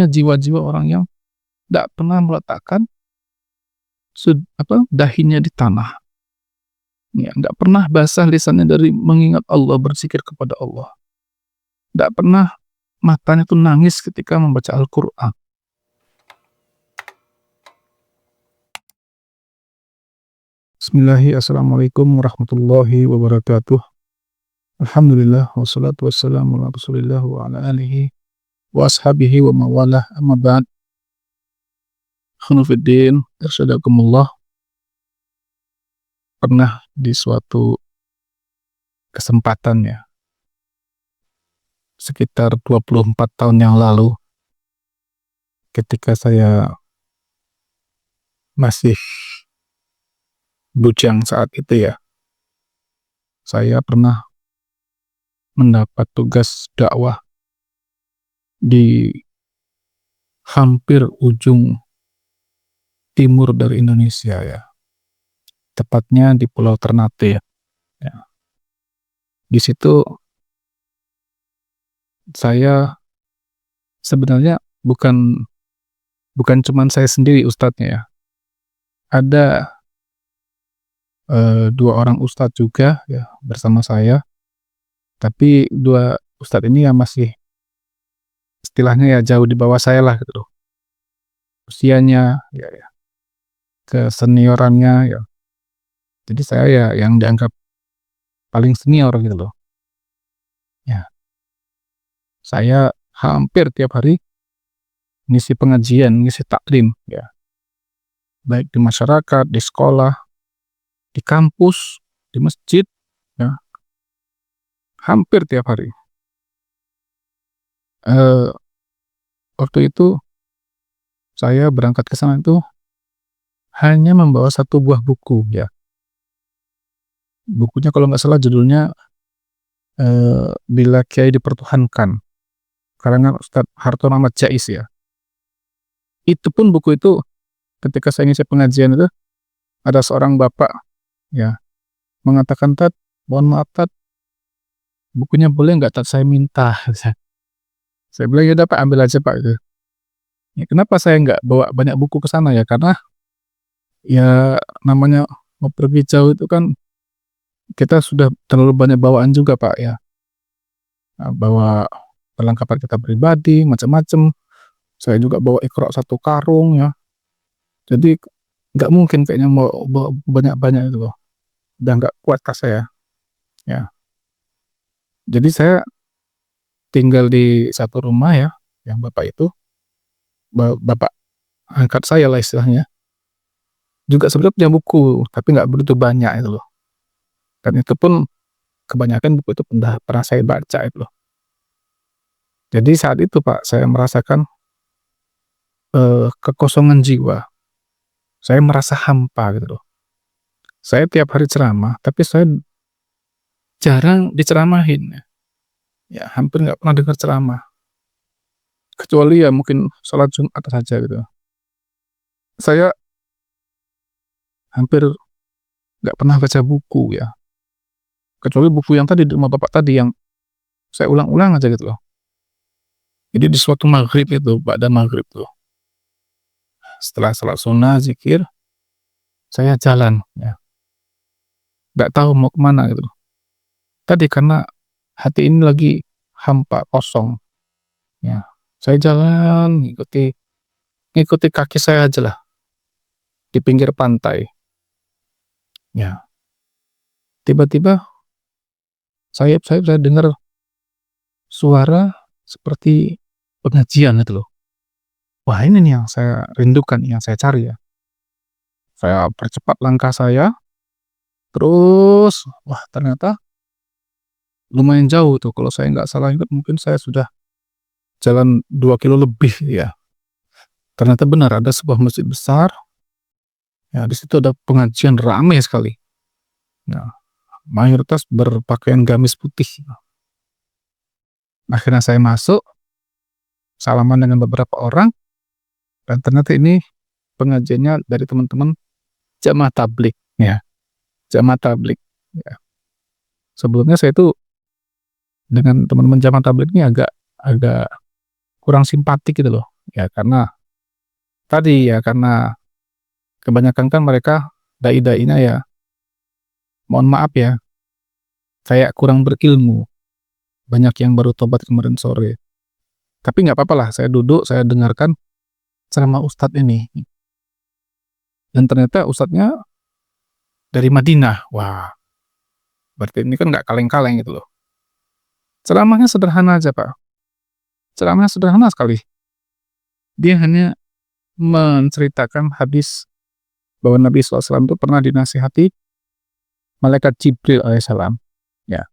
jiwa-jiwa orang yang tidak pernah meletakkan dahinya di tanah. Ya, nggak pernah basah lisannya dari mengingat Allah, berzikir kepada Allah. Nggak pernah matanya tuh nangis ketika membaca Al-Quran. Bismillahirrahmanirrahim. Assalamualaikum warahmatullahi wabarakatuh. Alhamdulillah wassalatu wassalamu ala Rasulillah wa ala alihi wa ashabihi wa mawalah, amma ba'd. Khanufiddin, irsyadakumullah. Pernah di suatu kesempatan ya, sekitar 24 tahun yang lalu, ketika saya masih bujang saat itu ya, saya pernah mendapat tugas dakwah di hampir ujung timur dari Indonesia ya, tepatnya di Pulau Ternate ya. Di situ saya sebenarnya bukan cuman saya sendiri ustadznya ya, ada dua orang ustadz juga ya bersama saya, tapi dua ustadz ini yang masih istilahnya ya jauh di bawah saya lah gitu loh, usianya ya, keseniorannya ya. Jadi saya ya yang dianggap paling senior gitu loh. Ya. Saya hampir tiap hari ngisi pengajian, ngisi taklim ya. Baik di masyarakat, di sekolah, di kampus, di masjid ya. Hampir tiap hari. Waktu itu saya berangkat ke sana itu hanya membawa satu buah buku ya. Bukunya kalau nggak salah judulnya Bila Kiai Dipertuhankan, karangan Ustadz Hartono Ahmad Jais ya. Itu pun buku itu ketika saya ngisi pengajian itu ada seorang bapak ya mengatakan, "Tat, mohon maaf Tat, bukunya boleh nggak Tat, saya minta." Saya bilang, "Ya udah Pak, ambil aja Pak." Gitu. Ya, kenapa saya nggak bawa banyak buku ke sana ya, karena ya namanya mau pergi jauh itu kan kita sudah terlalu banyak bawaan juga Pak ya. Nah, bawa perlengkapan kita pribadi macam-macam. Saya juga bawa Iqra satu karung ya. Jadi nggak mungkin kayaknya mau bawa banyak-banyak itu loh. Udah nggak kuat kas saya ya. Jadi saya tinggal di satu rumah ya, yang bapak itu bapak angkat saya lah istilahnya. Juga sebenarnya punya buku, tapi nggak begitu banyak itu loh. Dan itu pun kebanyakan buku itu pernah saya baca itu loh. Jadi saat itu Pak, saya merasakan kekosongan jiwa. Saya merasa hampa gitu loh. Saya tiap hari ceramah, tapi saya jarang diceramahin. Ya, hampir nggak pernah dengar ceramah. Kecuali ya mungkin sholat Jumat saja gitu. Saya hampir nggak pernah baca buku ya. Kecuali buku yang tadi di rumah bapak tadi yang saya ulang-ulang aja gitu loh. Jadi di suatu maghrib itu, ba'da maghrib tuh, setelah salat sunnah, zikir, saya jalan ya. Nggak tahu mau kemana gitu loh. Tadi karena hati ini lagi hampa, kosong. Ya. Saya jalan, ngikuti kaki saya aja lah. Di pinggir pantai. Ya. Tiba-tiba saya dengar suara seperti pengajian itu loh. Wah, ini nih yang saya rindukan, yang saya cari ya. Saya percepat langkah saya. Terus, wah ternyata lumayan jauh tuh. Kalau saya nggak salah ingat mungkin saya sudah jalan 2 kilo lebih ya. Ternyata benar ada sebuah masjid besar. Ya, di situ ada pengajian ramai sekali. Nah, mayoritas berpakaian gamis putih. Akhirnya saya masuk, salaman dengan beberapa orang, dan ternyata ini pengajiannya dari teman-teman jamaah tabligh ya. Jamaah tabligh ya. Sebelumnya saya itu dengan teman-teman jamaah tabligh ini agak kurang simpatik gitu loh Ya karena tadi ya, karena kebanyakan kan mereka dai-dainya ya, mohon maaf ya, kayak kurang berilmu. Banyak yang baru tobat kemarin sore. Tapi nggak apa-apa lah, saya duduk, saya dengarkan ceramah ustadz ini. Dan ternyata ustadznya dari Madinah. Wah, berarti ini kan nggak kaleng-kaleng gitu loh. Ceramahnya sederhana aja, Pak. Ceramahnya sederhana sekali. Dia hanya menceritakan hadis bahwa Nabi SAW itu pernah dinasihati malaikat Jibril alaihissalam, ya,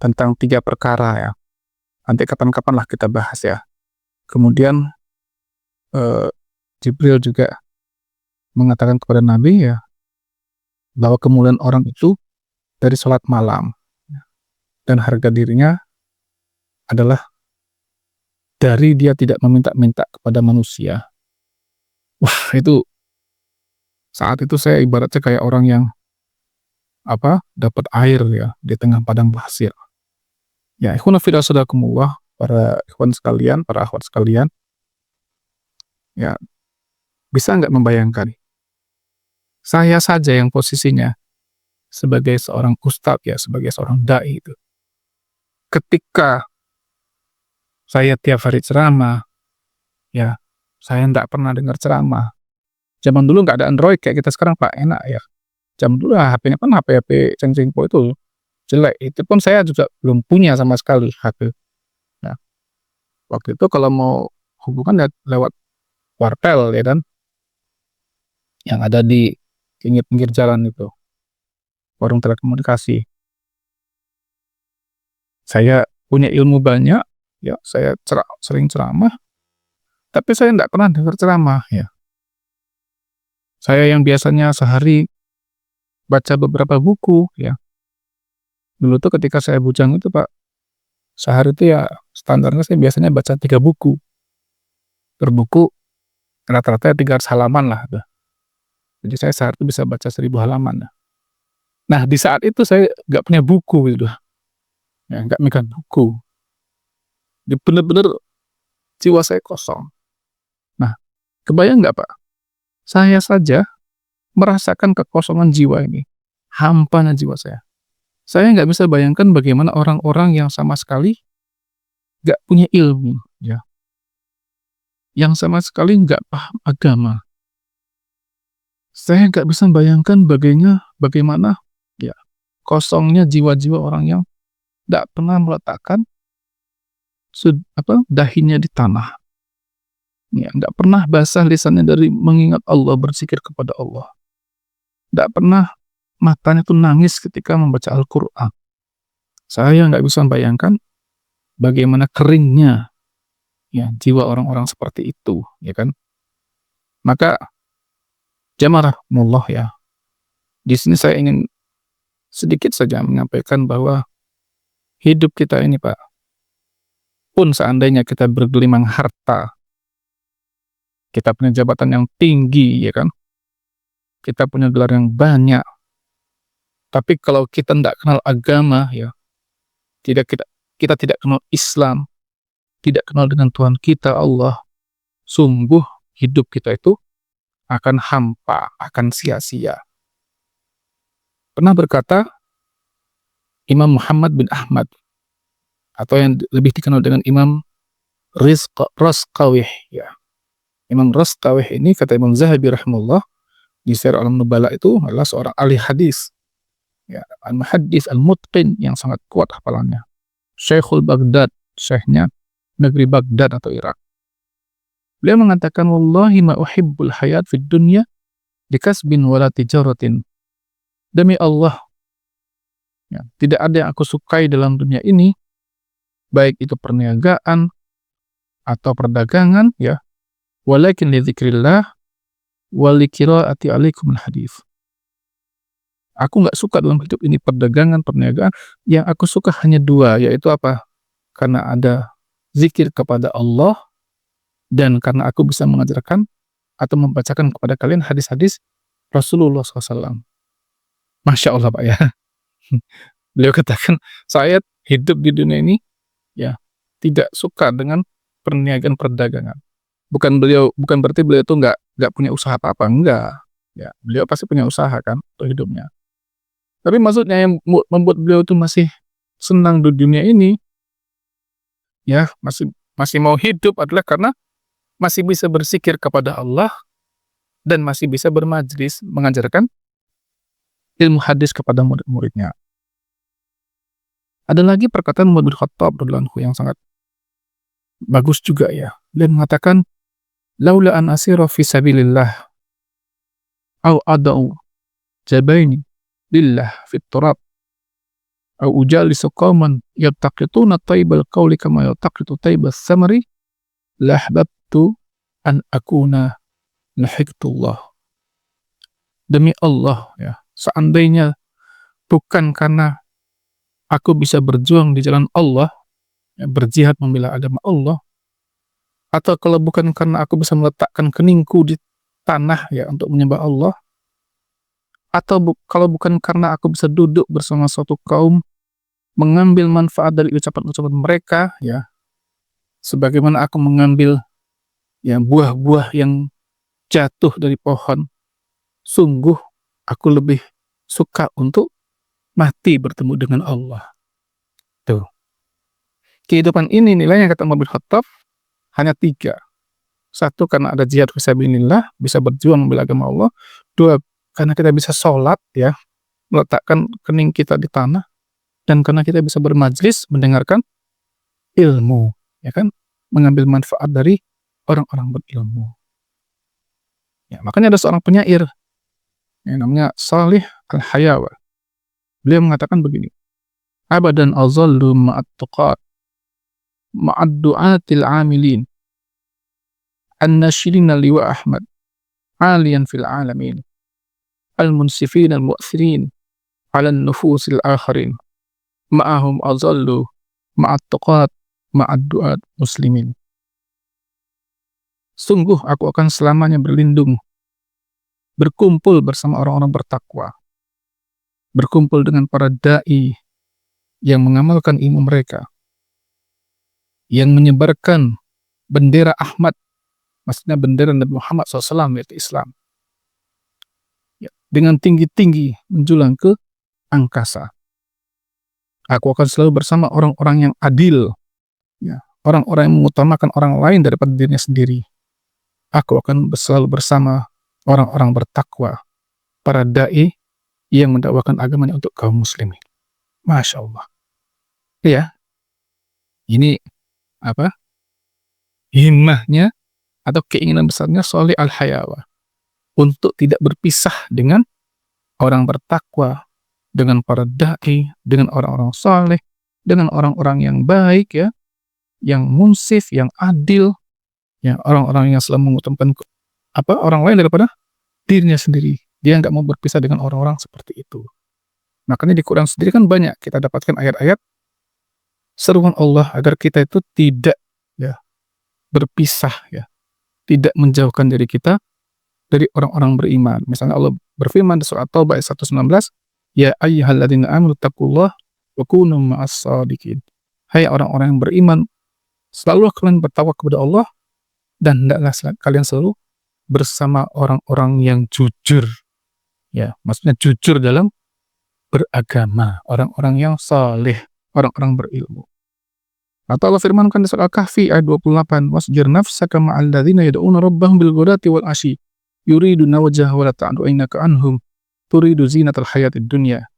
tentang 3 perkara ya. Nanti kapan-kapan lah kita bahas ya. Kemudian Jibril juga mengatakan kepada Nabi ya, bahwa kemuliaan orang itu dari sholat malam, dan harga dirinya adalah dari dia tidak meminta-minta kepada manusia. Wah, itu saat itu saya ibaratnya kayak orang yang dapat air ya di tengah padang pasir. Ya, ikhwan fillah sadaqakumullah, para ikhwan sekalian, para akhwat sekalian, ya, bisa nggak membayangkan saya saja yang posisinya sebagai seorang ustadz ya, sebagai seorang dai itu, ketika saya tiap hari ceramah, ya, saya nggak pernah dengar ceramah. Zaman dulu nggak ada Android kayak kita sekarang, Pak, enak ya. Zaman dulu HP-nya kan HP-HP ceng-cengpo itu jelek. Itu pun saya juga belum punya sama sekali HP. Nah, waktu itu kalau mau hubungan ya lewat wartel ya kan, yang ada di pinggir-pinggir jalan itu, warung telekomunikasi. Saya punya ilmu banyak, ya, saya sering ceramah, tapi saya nggak pernah dengar ceramah ya. Saya yang biasanya sehari baca beberapa buku ya. Dulu tuh ketika saya bujang itu, Pak, sehari itu ya standarnya saya biasanya baca 3 buku. Per buku rata-rata 300 halaman lah. Jadi saya sehari itu bisa baca 1000 halaman. Nah, di saat itu saya nggak punya buku gitu. Ya, nggak megang buku. Jadi bener-bener jiwa saya kosong. Nah, kebayang nggak, Pak? Saya saja merasakan kekosongan jiwa ini. Hampanya jiwa saya. Saya nggak bisa bayangkan bagaimana orang-orang yang sama sekali nggak punya ilmu, ya. Yang sama sekali nggak paham agama. Saya nggak bisa bayangkan bagaimana ya kosongnya jiwa-jiwa orang yang nggak pernah meletakkan dahinya di tanah. Ya, nggak pernah basah lisannya dari mengingat Allah, berzikir kepada Allah. Nggak pernah matanya tuh nangis ketika membaca Al-Quran. Saya nggak bisa bayangkan bagaimana keringnya ya jiwa orang-orang seperti itu, ya kan? Maka jamaah mullah ya. Di sini saya ingin sedikit saja menyampaikan bahwa hidup kita ini, Pak, pun seandainya kita bergelimang harta, kita punya jabatan yang tinggi, ya kan? Kita punya gelar yang banyak, tapi kalau kita tidak kenal agama, ya, kita tidak kenal Islam, tidak kenal dengan Tuhan kita Allah, sungguh hidup kita itu akan hampa, akan sia-sia. Pernah berkata Imam Muhammad bin Ahmad, atau yang lebih dikenal dengan Imam Rasqawih, ya. Imam Rasqawih ini, kata Imam Zahabi rahimahullah di Syiar Alam Nubala, itu adalah seorang ahli hadis, ya, al-muhaddits al-mutqin yang sangat kuat hafalannya. Syekhul Baghdad, syekhnya negeri Baghdad atau Irak. Beliau mengatakan, wallahi ma uhibbul hayat fid dunya bikasbin wala tijaratin. Demi Allah, ya, tidak ada yang aku sukai dalam dunia ini, baik itu perniagaan atau perdagangan, ya, walakin li dzikrillah wal qiraati alaikumul hadis. Aku nggak suka dalam hidup ini perdagangan, perniagaan. Yang aku suka hanya 2, yaitu apa? Karena ada zikir kepada Allah, dan karena aku bisa mengajarkan atau membacakan kepada kalian hadis-hadis Rasulullah SAW. Masya Allah, Pak, ya. Beliau katakan, saya hidup di dunia ini, ya, tidak suka dengan perniagaan perdagangan. Bukan berarti beliau itu nggak punya usaha apa-apa, enggak. Ya, beliau pasti punya usaha kan untuk hidupnya. Tapi maksudnya yang membuat beliau itu masih senang di dunia ini, ya, masih masih mau hidup adalah karena masih bisa berzikir kepada Allah dan masih bisa bermajlis mengajarkan ilmu hadis kepada murid-muridnya. Ada lagi perkataan Umar bin Khattab radhiyallahu anhu yang sangat bagus juga ya. Beliau mengatakan, "Laula an asira fi sabilillah aw ad'u jabaini lillah fit turab aw ujalisu qauman yaltaqituna taibal qawli kama yaltaqitu taibas samari la ahbabtu an akuna lahiqtullah." Demi Allah ya, seandainya bukan karena aku bisa berjuang di jalan Allah, ya, berjihad membela agama Allah, atau kalau bukan karena aku bisa meletakkan keningku di tanah ya untuk menyembah Allah, atau kalau bukan karena aku bisa duduk bersama suatu kaum mengambil manfaat dari ucapan-ucapan mereka ya, sebagaimana aku mengambil ya buah-buah yang jatuh dari pohon, sungguh aku lebih suka untuk mati bertemu dengan Allah. Tuh. Kehidupan ini nilainya kata Umar bin Khattab hanya 3. 1, karena ada jihad fisabilillah, bisa berjuang membela agama Allah. 2, karena kita bisa sholat ya, meletakkan kening kita di tanah. Dan karena kita bisa bermajlis, mendengarkan ilmu, ya kan? Mengambil manfaat dari orang-orang berilmu. Ya, makanya ada seorang penyair yang namanya Salih Al-Hayawa. Beliau mengatakan begini, "Abadan azallu ma'at tuqat, ma'ad du'atil amilin, an-nashirina liwa Ahmad, aliyan fil alamin, al-munsifin al-mu'athirin, ala nufusil akharin, ma'ahum azallu, ma'at tuqat, ma'ad du'at muslimin." Sungguh aku akan selamanya berlindung, berkumpul bersama orang-orang bertakwa, berkumpul dengan para da'i yang mengamalkan ilmu mereka, yang menyebarkan bendera Ahmad, maksudnya bendera Nabi Muhammad SAW, yaitu Islam, ya, dengan tinggi-tinggi menjulang ke angkasa. Aku akan selalu bersama orang-orang yang adil, ya, orang-orang yang mengutamakan orang lain daripada dirinya sendiri. Aku akan selalu bersama orang-orang bertakwa, para da'i yang mendakwakan agamanya untuk kaum muslimin. Masya Allah. Ya, ini apa? Himmahnya atau keinginan besarnya Shalih Al-Hayawa untuk tidak berpisah dengan orang bertakwa, dengan para da'i, dengan orang-orang saleh, dengan orang-orang yang baik ya, yang munsif, yang adil, ya, orang-orang yang selalu mengutamakan orang lain daripada dirinya sendiri. Dia nggak mau berpisah dengan orang-orang seperti itu. Makanya di Quran sendiri kan banyak kita dapatkan ayat-ayat seruan Allah agar kita itu tidak ya berpisah ya, tidak menjauhkan diri kita dari orang-orang beriman. Misalnya Allah berfirman di surat Taubah ayat 119, "Ya ayyuhalladzina amanu taqullaha wa kunu ma'as shadiqin." Hai orang-orang yang beriman, selalu kalian bertakwa kepada Allah dan hendaklah kalian selalu bersama orang-orang yang jujur. Ya, maksudnya jujur dalam beragama, orang-orang yang saleh, orang-orang berilmu. Atau Allah firmankan di surat Al-Kahfi ayat 28, "Wasjir nafsaka ma'al ladzina yad'una rabbahum bil ghadati wal 'ashyi yuriduna wajhahu wa la ta'du 'ainaka anhum turidu zinatal hayatid dunya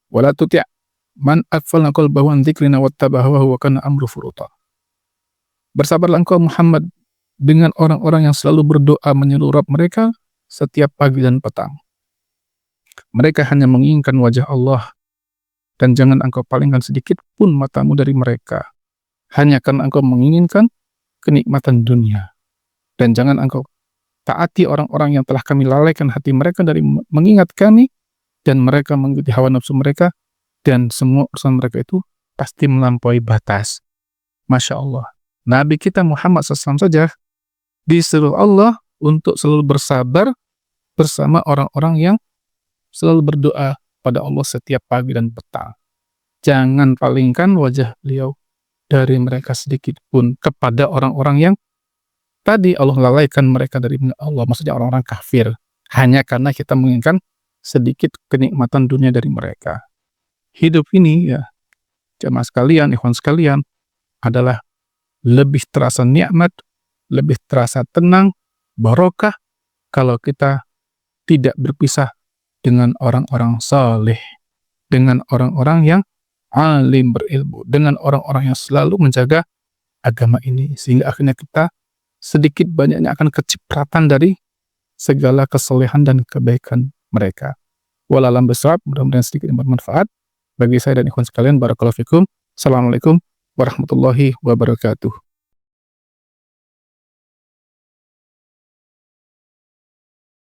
wa la tuti' man aghfalna qalbahu an dzikrina wattaba'a hawahu wa kana amru furuta." Bersabarlah engkau Muhammad dengan orang-orang yang selalu berdoa menyeru Rabb mereka setiap pagi dan petang. Mereka hanya menginginkan wajah Allah, dan jangan engkau palingkan sedikit pun matamu dari mereka, hanya karena engkau menginginkan kenikmatan dunia. Dan jangan engkau taati orang-orang yang telah kami lalaikan hati mereka dari mengingat kami, dan mereka mengikuti hawa nafsu mereka, dan semua urusan mereka itu pasti melampaui batas. Masya Allah. Nabi kita Muhammad SAW saja disuruh Allah untuk selalu bersabar bersama orang-orang yang selalu berdoa pada Allah setiap pagi dan petang. Jangan palingkan wajah beliau dari mereka sedikit pun kepada orang-orang yang tadi Allah lalaikan mereka dari Allah, maksudnya orang-orang kafir, hanya karena kita menginginkan sedikit kenikmatan dunia dari mereka. Hidup ini ya, jemaah sekalian, ikhwan sekalian, adalah lebih terasa nikmat, lebih terasa tenang, barokah kalau kita tidak berpisah dengan orang-orang saleh, dengan orang-orang yang alim berilmu, dengan orang-orang yang selalu menjaga agama ini, sehingga akhirnya kita sedikit banyaknya akan kecipratan dari segala kesalehan dan kebaikan mereka. Wallahualam bishawab, mudah-mudahan sedikit yang bermanfaat bagi saya dan ikhwan sekalian. Barakallahu fikum. Assalamualaikum warahmatullahi wabarakatuh.